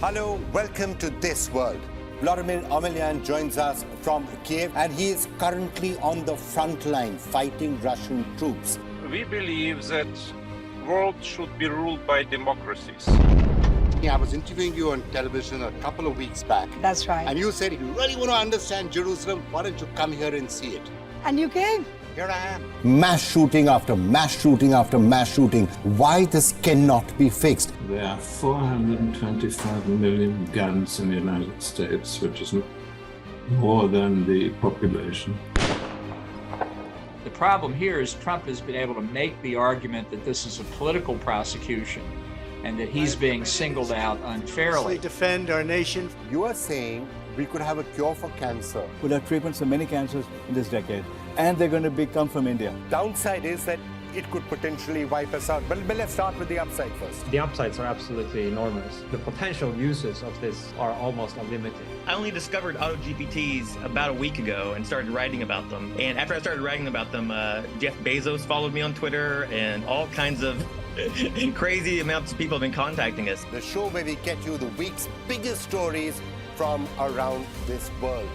Hello, welcome to This World. Vladimir Amelyan joins us from Kiev, and he is currently on the front line fighting Russian troops. We believe that the world should be ruled by democracies. I was interviewing you on television a couple of weeks back. That's right. And you said, if you really want to understand Jerusalem, why don't you come here and see it? And you came. Here I am. Mass shooting after mass shooting after mass shooting. Why this cannot be fixed? There are 425 million guns in the United States, which is more than the population. The problem here is Trump has been able to make the argument that this is a political prosecution and that he's being singled out unfairly. We defend our nation. You are saying we could have a cure for cancer. We'll have treatments for many cancers in this decade. And they're going to come from India. Downside is that it could potentially wipe us out. But let's start with the upside first. The upsides are absolutely enormous. The potential uses of this are almost unlimited. I only discovered AutoGPTs about a week ago and started writing about them. And after I started writing about them, Jeff Bezos followed me on Twitter, and all kinds of crazy amounts of people have been contacting us. The show where we get you the week's biggest stories from around this world.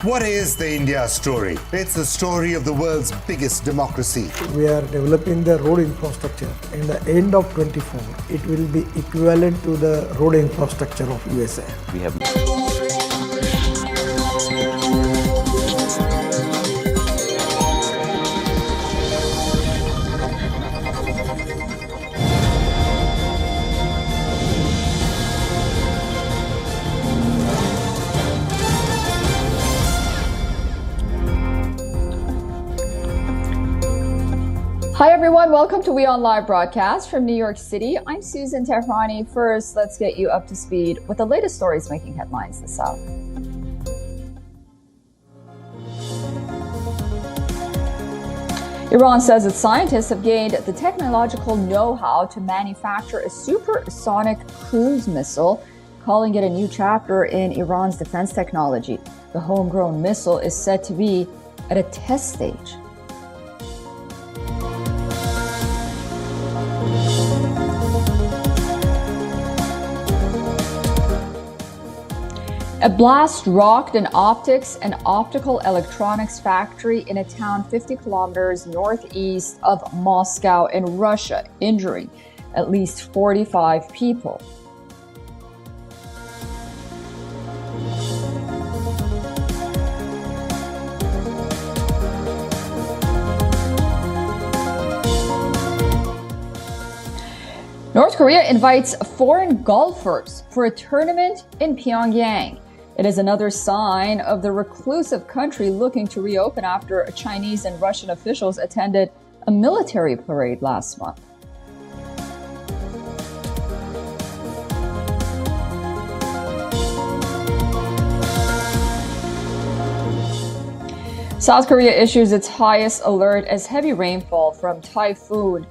What is the India story? It's the story of the world's biggest democracy. We are developing the road infrastructure. In the end of 24, it will be equivalent to the road infrastructure of USA. We have Hi everyone, welcome to WION Live Broadcast from New York City. I'm Susan Tehrani. First, let's get you up to speed with the latest stories making headlines this hour. Iran says its scientists have gained the technological know-how to manufacture a supersonic cruise missile, calling it a new chapter in Iran's defense technology. The homegrown missile is said to be at a test stage. A blast rocked an optics and optical electronics factory in a town 50 kilometers northeast of Moscow in Russia, injuring at least 45 people. North Korea invites foreign golfers for a tournament in Pyongyang. It is another sign of the reclusive country looking to reopen after Chinese and Russian officials attended a military parade last month. South Korea issues its highest alert as heavy rainfall from Typhoon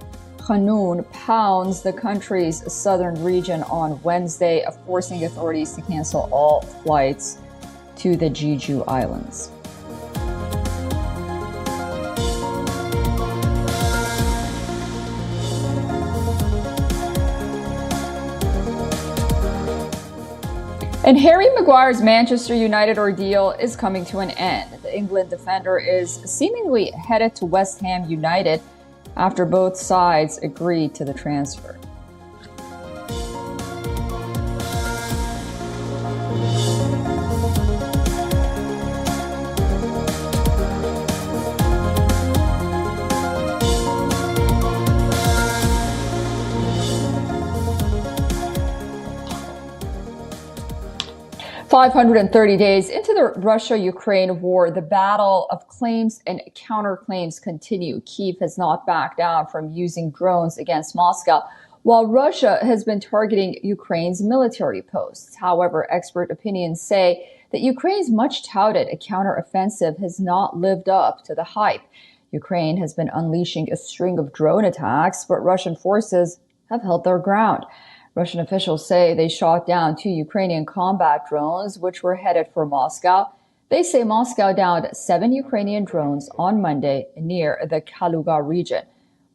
Hanun pounds the country's southern region on Wednesday, forcing authorities to cancel all flights to the Jeju Islands. And Harry Maguire's Manchester United ordeal is coming to an end. The England defender is seemingly headed to West Ham United after both sides agreed to the transfer. "530 days into the Russia-Ukraine war, the battle of claims and counterclaims continue. Kyiv has not backed down from using drones against Moscow, while Russia has been targeting Ukraine's military posts. However, expert opinions say that Ukraine's much-touted counteroffensive has not lived up to the hype. Ukraine has been unleashing a string of drone attacks, but Russian forces have held their ground. Russian officials say they shot down 2 Ukrainian combat drones, which were headed for Moscow. They say Moscow downed 7 Ukrainian drones on Monday near the Kaluga region,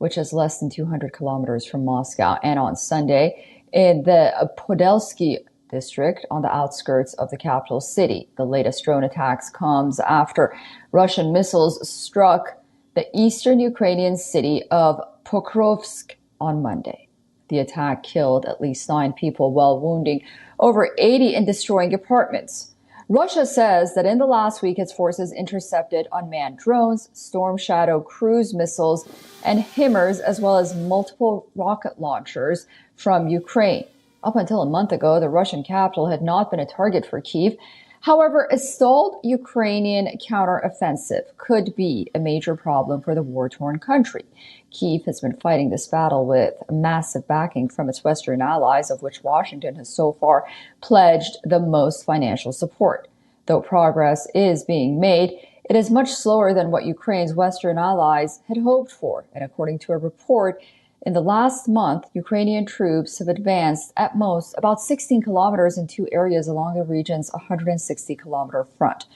which is less than 200 kilometers from Moscow. And on Sunday, in the Podelsky district on the outskirts of the capital city. The latest drone attacks comes after Russian missiles struck the eastern Ukrainian city of Pokrovsk on Monday. The attack killed at least 9 people while wounding over 80 and destroying apartments. Russia says that in the last week, its forces intercepted unmanned drones, Storm Shadow cruise missiles, and HIMARS, as well as multiple rocket launchers from Ukraine. Up until a month ago, the Russian capital had not been a target for Kyiv. However, a stalled Ukrainian counteroffensive could be a major problem for the war-torn country. Kyiv has been fighting this battle with massive backing from its Western allies, of which Washington has so far pledged the most financial support. Though progress is being made, it is much slower than what Ukraine's Western allies had hoped for. And according to a report, in the last month, Ukrainian troops have advanced at most about 16 kilometers in 2 areas along the region's 160-kilometer front,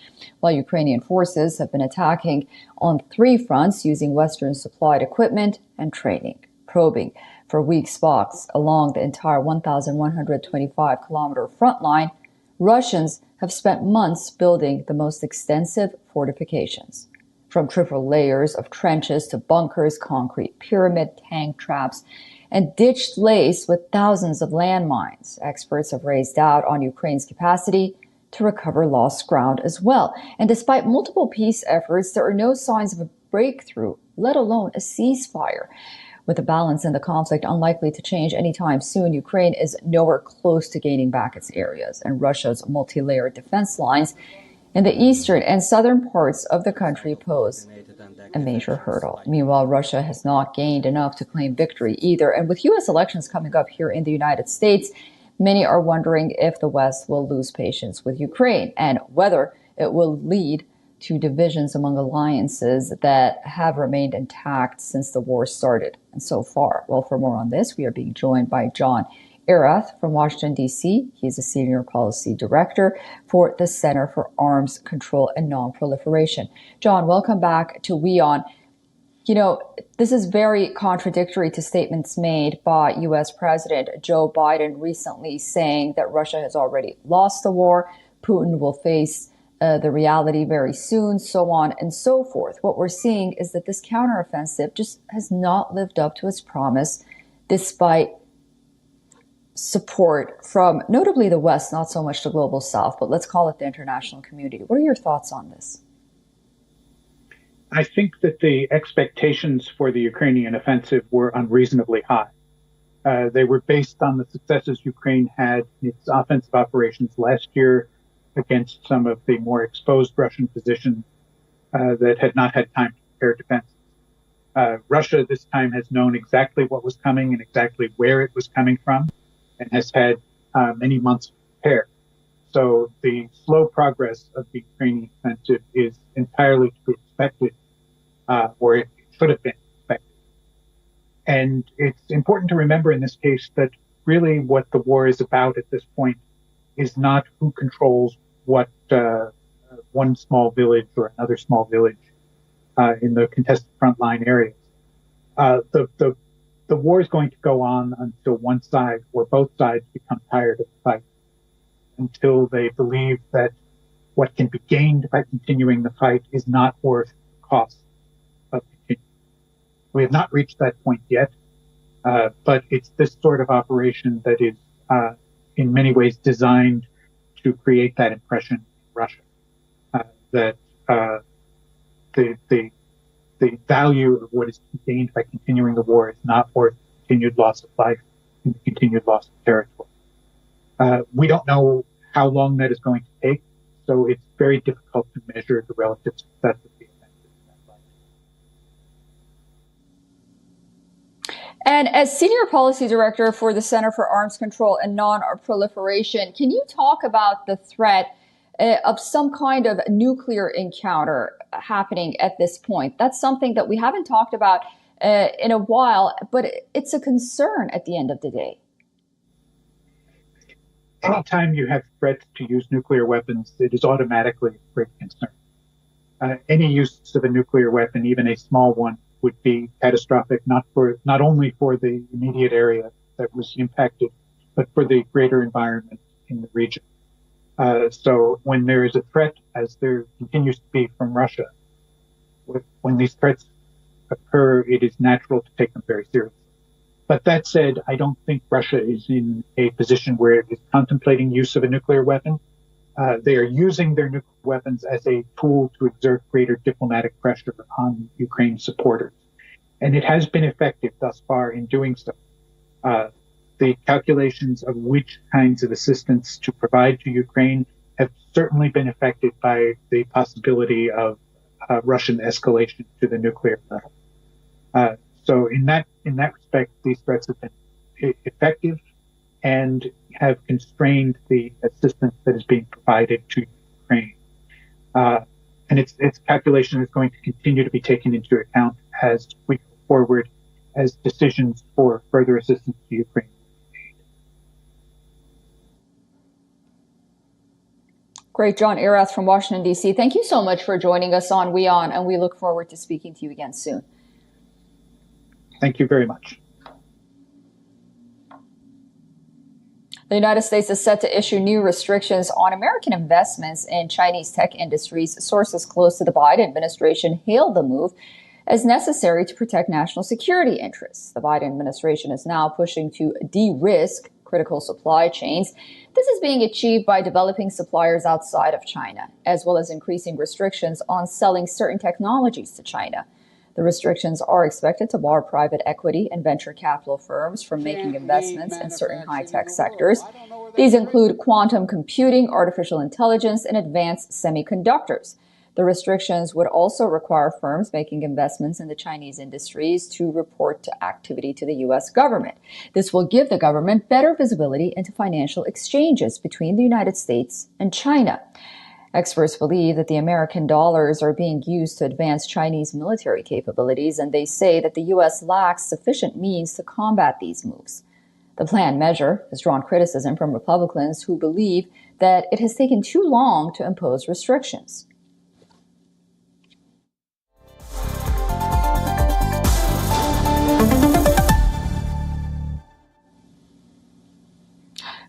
while Ukrainian forces have been attacking on 3 fronts using Western-supplied equipment and training, probing for weak spots along the entire 1,125-kilometer front line. Russians have spent months building the most extensive fortifications. From triple layers of trenches to bunkers, concrete pyramid, tank traps, and ditched lace with thousands of landmines. Experts have raised doubt on Ukraine's capacity to recover lost ground as well. And despite multiple peace efforts, there are no signs of a breakthrough, let alone a ceasefire. With the balance in the conflict unlikely to change anytime soon, Ukraine is nowhere close to gaining back its areas, and Russia's multi-layered defense lines in the eastern and southern parts of the country pose a major hurdle. Meanwhile, Russia has not gained enough to claim victory either. And with U.S. elections coming up here in the United States, many are wondering if the West will lose patience with Ukraine and whether it will lead to divisions among alliances that have remained intact since the war started. And so far, well, for more on this, we are being joined by John Erath from Washington, D.C. He's a senior policy director for the Center for Arms Control and Non-Proliferation. John, welcome back to WION. You know, this is very contradictory to statements made by U.S. President Joe Biden recently saying that Russia has already lost the war, Putin will face the reality very soon, so on and so forth. What we're seeing is that this counteroffensive just has not lived up to its promise, despite support from notably the West, not so much the global South, but let's call it the international community. What are your thoughts on this? I think that the expectations for the Ukrainian offensive were unreasonably high. They were based on the successes Ukraine had in its offensive operations last year against some of the more exposed Russian positions that had not had time to prepare defenses. Russia this time has known exactly what was coming and exactly where it was coming from, and has had many months to prepare. So the slow progress of the Ukrainian offensive is entirely to be expected, or it should have been expected. And it's important to remember in this case that really what the war is about at this point is not who controls what one small village or another small village in the contested frontline areas. The war is going to go on until one side or both sides become tired of the fight, until they believe that what can be gained by continuing the fight is not worth the cost of continuing. We have not reached that point yet, but it's this sort of operation that is in many ways designed to create that impression in Russia, that the value of what is gained by continuing the war is not worth continued loss of life and continued loss of territory. We don't know how long that is going to take, so it's very difficult to measure the relative success of the offensive in that light. And as Senior Policy Director for the Center for Arms Control and Non-Proliferation, can you talk about the threat of some kind of nuclear encounter happening at this point? That's something that we haven't talked about in a while, but it's a concern at the end of the day. Anytime you have threats to use nuclear weapons, it is automatically a great concern. Any use of a nuclear weapon, even a small one, would be catastrophic, not only for the immediate area that was impacted, but for the greater environment in the region. So when there is a threat, as there continues to be from Russia, when these threats occur, it is natural to take them very seriously. But that said, I don't think Russia is in a position where it is contemplating use of a nuclear weapon. They are using their nuclear weapons as a tool to exert greater diplomatic pressure on Ukraine's supporters. And it has been effective thus far in doing so. The calculations of which kinds of assistance to provide to Ukraine have certainly been affected by the possibility of Russian escalation to the nuclear level. So in that respect, these threats have been effective and have constrained the assistance that is being provided to Ukraine. And its calculation is going to continue to be taken into account as we go forward as decisions for further assistance to Ukraine. Great. John Erath from Washington, D.C. Thank you so much for joining us on WION, and we look forward to speaking to you again soon. Thank you very much. The United States is set to issue new restrictions on American investments in Chinese tech industries. Sources close to the Biden administration hailed the move as necessary to protect national security interests. The Biden administration is now pushing to de-risk critical supply chains. This is being achieved by developing suppliers outside of China, as well as increasing restrictions on selling certain technologies to China. The restrictions are expected to bar private equity and venture capital firms from making investments in certain high-tech sectors. These include quantum computing, artificial intelligence, and advanced semiconductors. The restrictions would also require firms making investments in the Chinese industries to report to activity to the U.S. government. This will give the government better visibility into financial exchanges between the United States and China. Experts believe that the American dollars are being used to advance Chinese military capabilities, and they say that the U.S. lacks sufficient means to combat these moves. The planned measure has drawn criticism from Republicans who believe that it has taken too long to impose restrictions.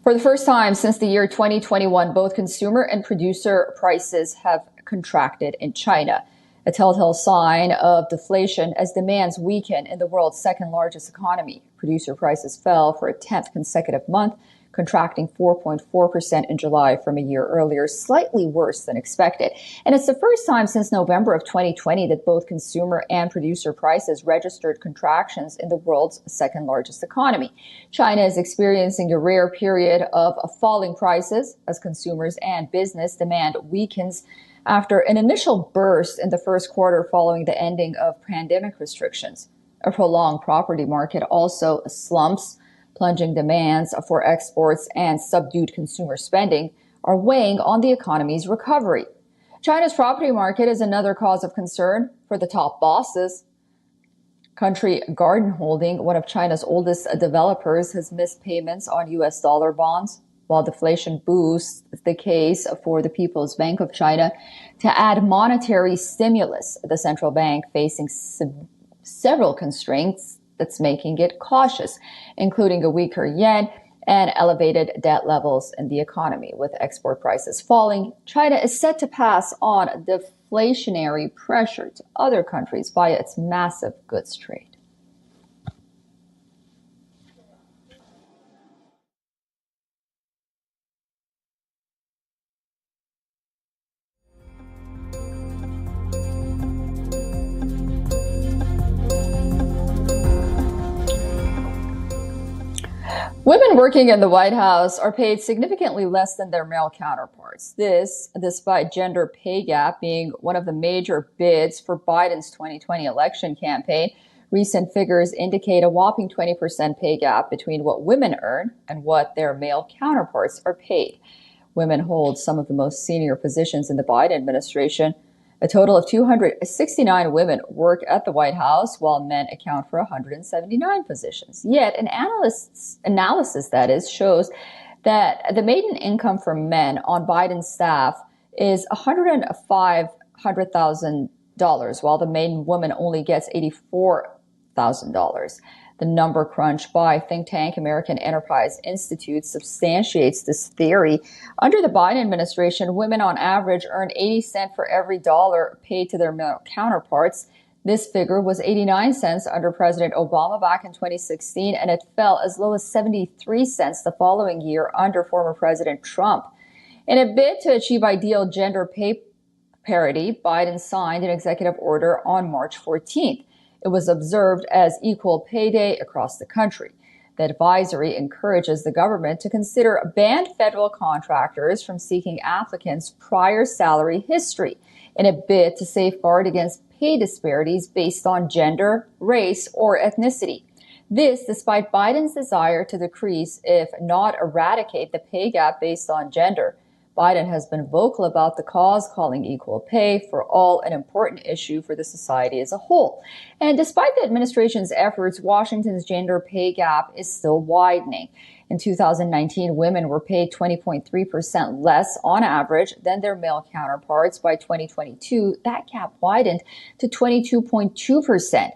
For the first time since the year 2021, both consumer and producer prices have contracted in China, a telltale sign of deflation as demands weaken in the world's second largest economy. Producer prices fell for a 10th consecutive month, contracting 4.4% in July from a year earlier, slightly worse than expected. And it's the first time since November of 2020 that both consumer and producer prices registered contractions in the world's second largest economy. China is experiencing a rare period of falling prices as consumers and business demand weakens after an initial burst in the first quarter following the ending of pandemic restrictions. A prolonged property market also slumps. Plunging demands for exports and subdued consumer spending are weighing on the economy's recovery. China's property market is another cause of concern for the top bosses. Country Garden Holding, one of China's oldest developers, has missed payments on U.S. dollar bonds, while deflation boosts the case for the People's Bank of China to add monetary stimulus. The central bank facing several constraints that's making it cautious, including a weaker yen and elevated debt levels in the economy. With export prices falling, China is set to pass on deflationary pressure to other countries via its massive goods trade. Women working in the White House are paid significantly less than their male counterparts. This, despite gender pay gap being one of the major bids for Biden's 2020 election campaign. Recent figures indicate a whopping 20% pay gap between what women earn and what their male counterparts are paid. Women hold some of the most senior positions in the Biden administration. A total of 269 women work at the White House, while men account for 179 positions. Yet, an analysis that is shows that the median income for men on Biden's staff is $105,000 while the main woman only gets $84,000. The number crunch by think tank American Enterprise Institute substantiates this theory. Under the Biden administration, women on average earn 80 cents for every dollar paid to their male counterparts. This figure was 89 cents under President Obama back in 2016, and it fell as low as 73 cents the following year under former President Trump. In a bid to achieve ideal gender pay parity, Biden signed an executive order on March 14th. It was observed as Equal Pay Day across the country. The advisory encourages the government to consider banned federal contractors from seeking applicants' prior salary history in a bid to safeguard against pay disparities based on gender, race, or ethnicity. This despite Biden's desire to decrease, if not eradicate, the pay gap based on gender. Biden has been vocal about the cause, calling equal pay for all an important issue for the society as a whole. And despite the administration's efforts, Washington's gender pay gap is still widening. In 2019, women were paid 20.3% less on average than their male counterparts. By 2022, that gap widened to 22.2%.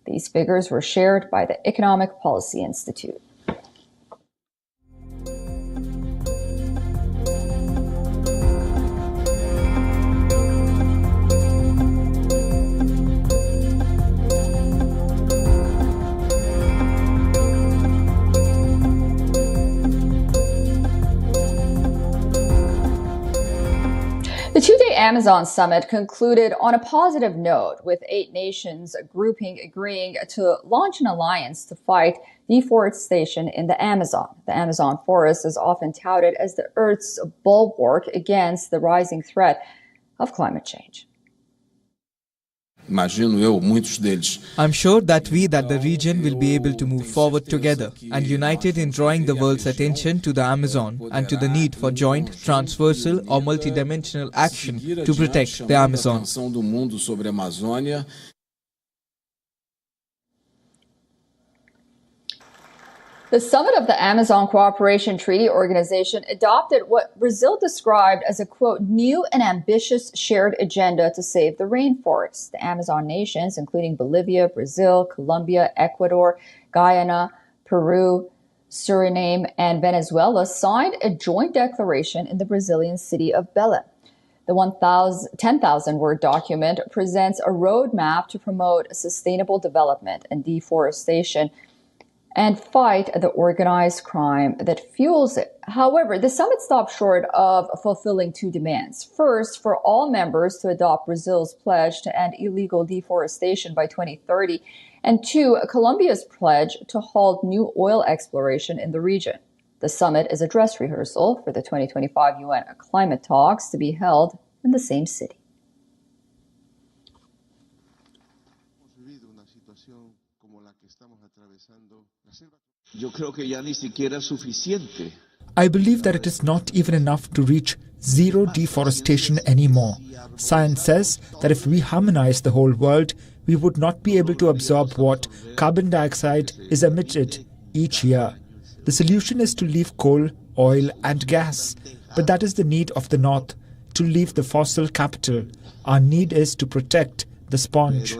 These figures were shared by the Economic Policy Institute. The two-day Amazon summit concluded on a positive note, with 8 nations grouping agreeing to launch an alliance to fight deforestation in the Amazon. The Amazon forest is often touted as the Earth's bulwark against the rising threat of climate change. I'm sure that the region will be able to move forward together and united in drawing the world's attention to the Amazon and to the need for joint, transversal or multidimensional action to protect the Amazon. The summit of the Amazon Cooperation Treaty Organization adopted what Brazil described as a, quote, new and ambitious shared agenda to save the rainforest. The Amazon nations, including Bolivia, Brazil, Colombia, Ecuador, Guyana, Peru, Suriname, and Venezuela, signed a joint declaration in the Brazilian city of Belém. The 10,000-word document presents a roadmap to promote sustainable development and deforestation and fight the organized crime that fuels it. However, the summit stopped short of fulfilling 2 demands. First, for all members to adopt Brazil's pledge to end illegal deforestation by 2030, and 2, Colombia's pledge to halt new oil exploration in the region. The summit is a dress rehearsal for the 2025 UN climate talks to be held in the same city. I believe that it is not even enough to reach zero deforestation anymore. Science says that if we harmonize the whole world, we would not be able to absorb what carbon dioxide is emitted each year. The solution is to leave coal, oil and gas. But that is the need of the North, to leave the fossil capital. Our need is to protect the sponge.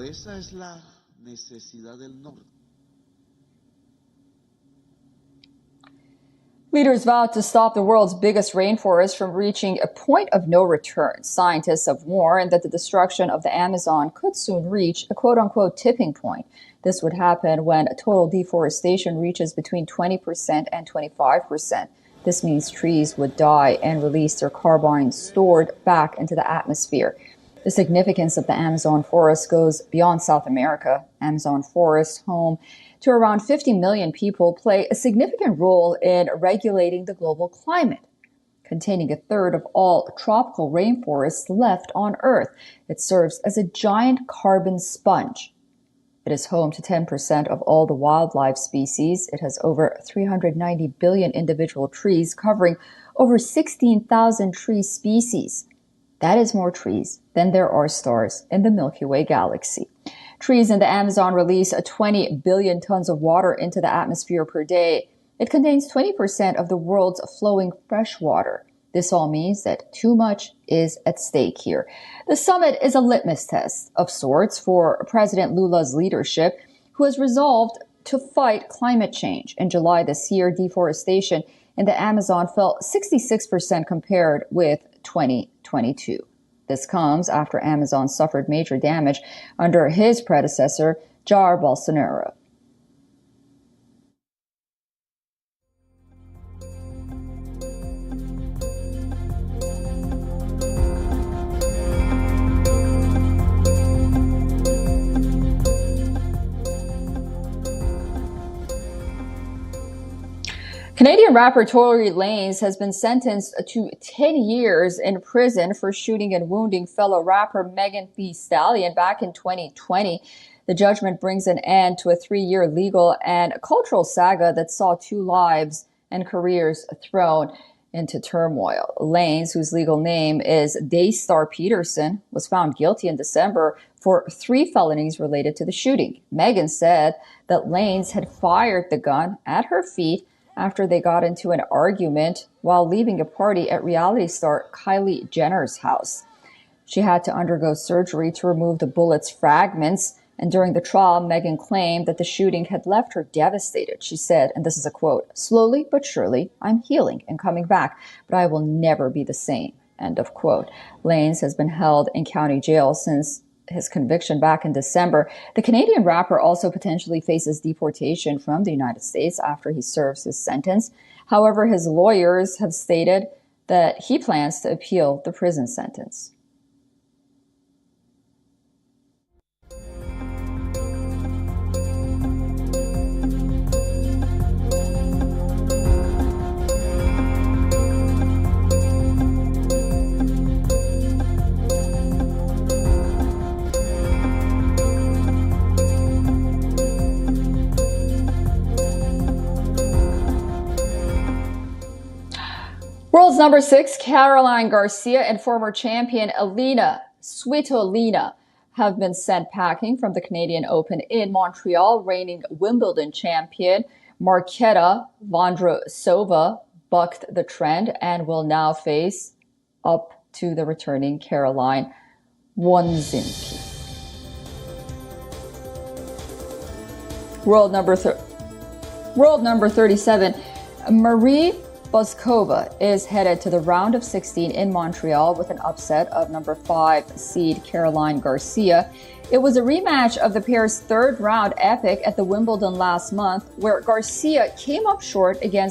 Leaders vowed to stop the world's biggest rainforest from reaching a point of no return. Scientists have warned that the destruction of the Amazon could soon reach a quote-unquote tipping point. This would happen when total deforestation reaches between 20% and 25%. This means trees would die and release their carbon stored back into the atmosphere. The significance of the Amazon forest goes beyond South America. Amazon forest, home to around 50 million people, play a significant role in regulating the global climate. Containing a third of all tropical rainforests left on Earth, it serves as a giant carbon sponge. It is home to 10% of all the wildlife species. It has over 390 billion individual trees, covering over 16,000 tree species. That is more trees than there are stars in the Milky Way galaxy. Trees in the Amazon release 20 billion tons of water into the atmosphere per day. It contains 20% of the world's flowing fresh water. This all means that too much is at stake here. The summit is a litmus test of sorts for President Lula's leadership, who has resolved to fight climate change. In July this year, deforestation in the Amazon fell 66% compared with 2022. This comes after Amazon suffered major damage under his predecessor, Jair Bolsonaro. Canadian rapper Tory Lanez has been sentenced to 10 years in prison for shooting and wounding fellow rapper Megan Thee Stallion back in 2020. The judgment brings an end to a 3-year legal and cultural saga that saw 2 lives and careers thrown into turmoil. Lanez, whose legal name is Daystar Peterson, was found guilty in December for 3 felonies related to the shooting. Megan said that Lanez had fired the gun at her feet after they got into an argument while leaving a party at reality star Kylie Jenner's house. She had to undergo surgery to remove the bullet's fragments, and during the trial, Megan claimed that the shooting had left her devastated. She said, and this is a quote, "Slowly but surely, I'm healing and coming back, but I will never be the same," end of quote. Lanez has been held in county jail since his conviction back in December. The Canadian rapper also potentially faces deportation from the United States after he serves his sentence. However, his lawyers have stated that he plans to appeal the prison sentence. World's number 6, Caroline Garcia, and former champion Elina Svitolina have been sent packing from the Canadian Open in Montreal. Reigning Wimbledon champion Marketa Vondrousova bucked the trend and will now face up to the returning Caroline Wozniacki. World number 37, Marie Boskova is headed to the round of 16 in Montreal with an upset of number 5 seed Caroline Garcia. It was a rematch of the pair's 3rd round epic at the Wimbledon last month, where Garcia came up short against